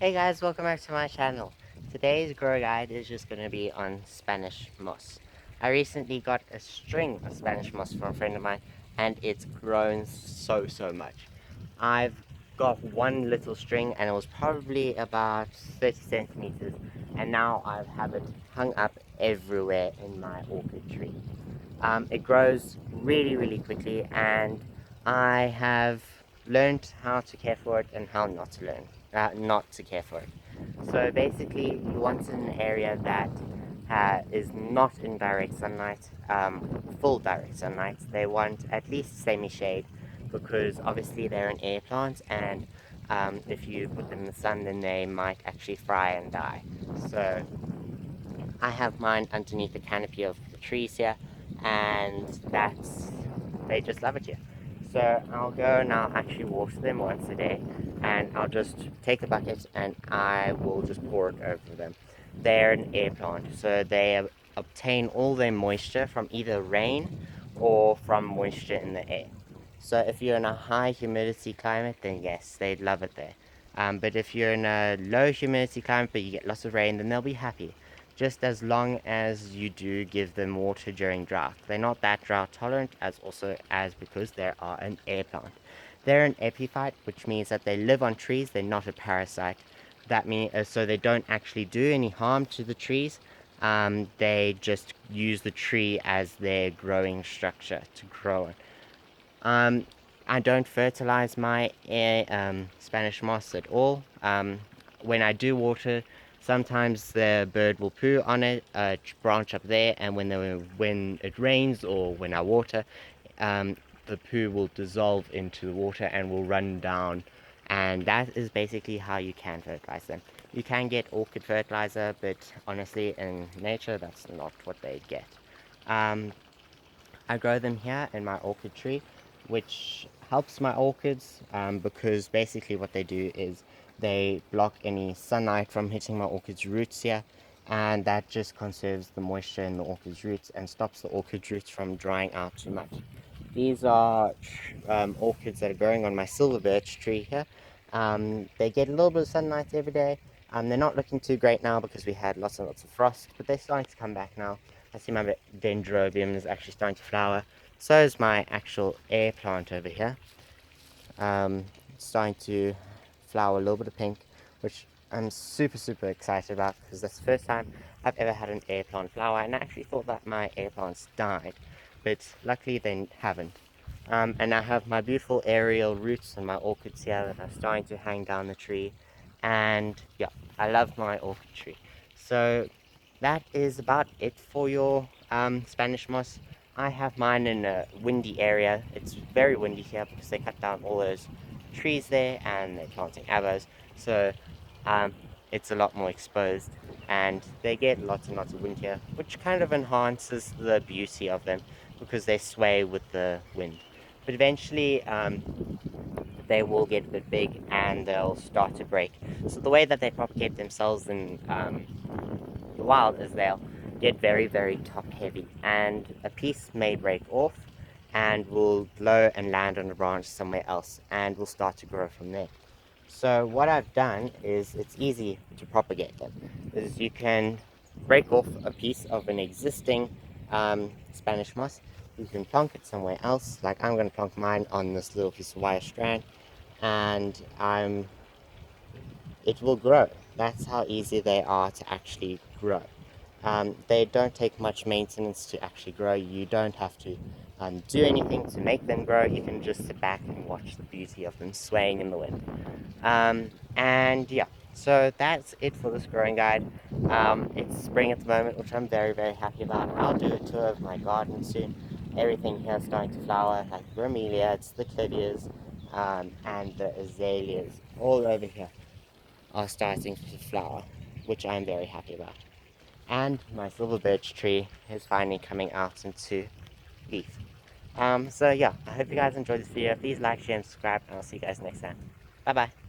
Hey guys, welcome back to my channel. Today's grow guide is just going to be on Spanish moss. I recently got a string of Spanish moss from a friend of mine and it's grown so much. I've got one little string and it was probably about 30 centimeters and now I have it hung up everywhere in my orchid tree. It grows really quickly and I have learned how to care for it and how not to care for it. So basically you want it in an area that is not in direct sunlight, full direct sunlight. They want at least semi-shade because obviously they're an air plant and if you put them in the sun then they might actually fry and die. So I have mine underneath the canopy of the trees here, and they just love it here. So I'll go and I'll actually water them once a day, and I'll just take a bucket and I will just pour it over them. They're an air plant, so they obtain all their moisture from either rain or from moisture in the air. So if you're in a high humidity climate, then yes, they'd love it there. But if you're in a low humidity climate but you get lots of rain, then they'll be happy just as long as you do give them water during drought. They're not that drought tolerant as because they are an air plant. They're an epiphyte, which means that they live on trees, they're not a parasite. That means so they don't actually do any harm to the trees. They just use the tree as their growing structure to grow on. I don't fertilize my Spanish moss at all. When I do water, sometimes the bird will poo on it, a branch up there, and when it rains or when I water, um, the poo will dissolve into the water and will run down. And that is basically how you can fertilize them. You can get orchid fertilizer, but honestly, in nature, that's not what they get. Um, I grow them here in my orchid tree, which helps my orchids because basically what they do is they block any sunlight from hitting my orchid's roots here, and that just conserves the moisture in the orchid's roots and stops the orchid roots from drying out too much. These are orchids that are growing on my silver birch tree here. They get a little bit of sunlight every day. They're not looking too great now because we had lots and lots of frost, but they're starting to come back now. I see my dendrobium is actually starting to flower. So is my actual air plant over here. It's starting to flower a little bit of pink, which I'm super excited about because that's the first time I've ever had an air plant flower, and I actually thought that my air plants died, but luckily they haven't. And I have my beautiful aerial roots and my orchids here that are starting to hang down the tree, and yeah, I love my orchid tree. So that is about it for your Spanish moss. I have mine in a windy area. It's very windy here because they cut down all those trees there and they're planting avos. So um, it's a lot more exposed and they get lots and lots of wind here, which kind of enhances the beauty of them because they sway with the wind. But eventually they will get a bit big and they'll start to break. So the way that they propagate themselves in the wild is they'll get very top heavy and a piece may break off and will blow and land on a branch somewhere else and will start to grow from there. So what I've done is it's easy to propagate them. Is you can break off a piece of an existing Spanish moss. You can plonk it somewhere else. Like I'm going to plonk mine on this little piece of wire strand, and it will grow. That's how easy they are to actually grow. They don't take much maintenance to actually grow. You don't have to do anything to make them grow. You can just sit back and watch the beauty of them swaying in the wind. And yeah, so that's it for this growing guide. It's spring at the moment, which I'm very happy about. I'll do a tour of my garden soon. Everything here is starting to flower, like the bromeliads, the clivias, and the azaleas all over here are starting to flower, which I'm very happy about. And my silver birch tree is finally coming out into leaf. So yeah, I hope you guys enjoyed this video. Please like, share, and subscribe, and I'll see you guys next time. Bye bye.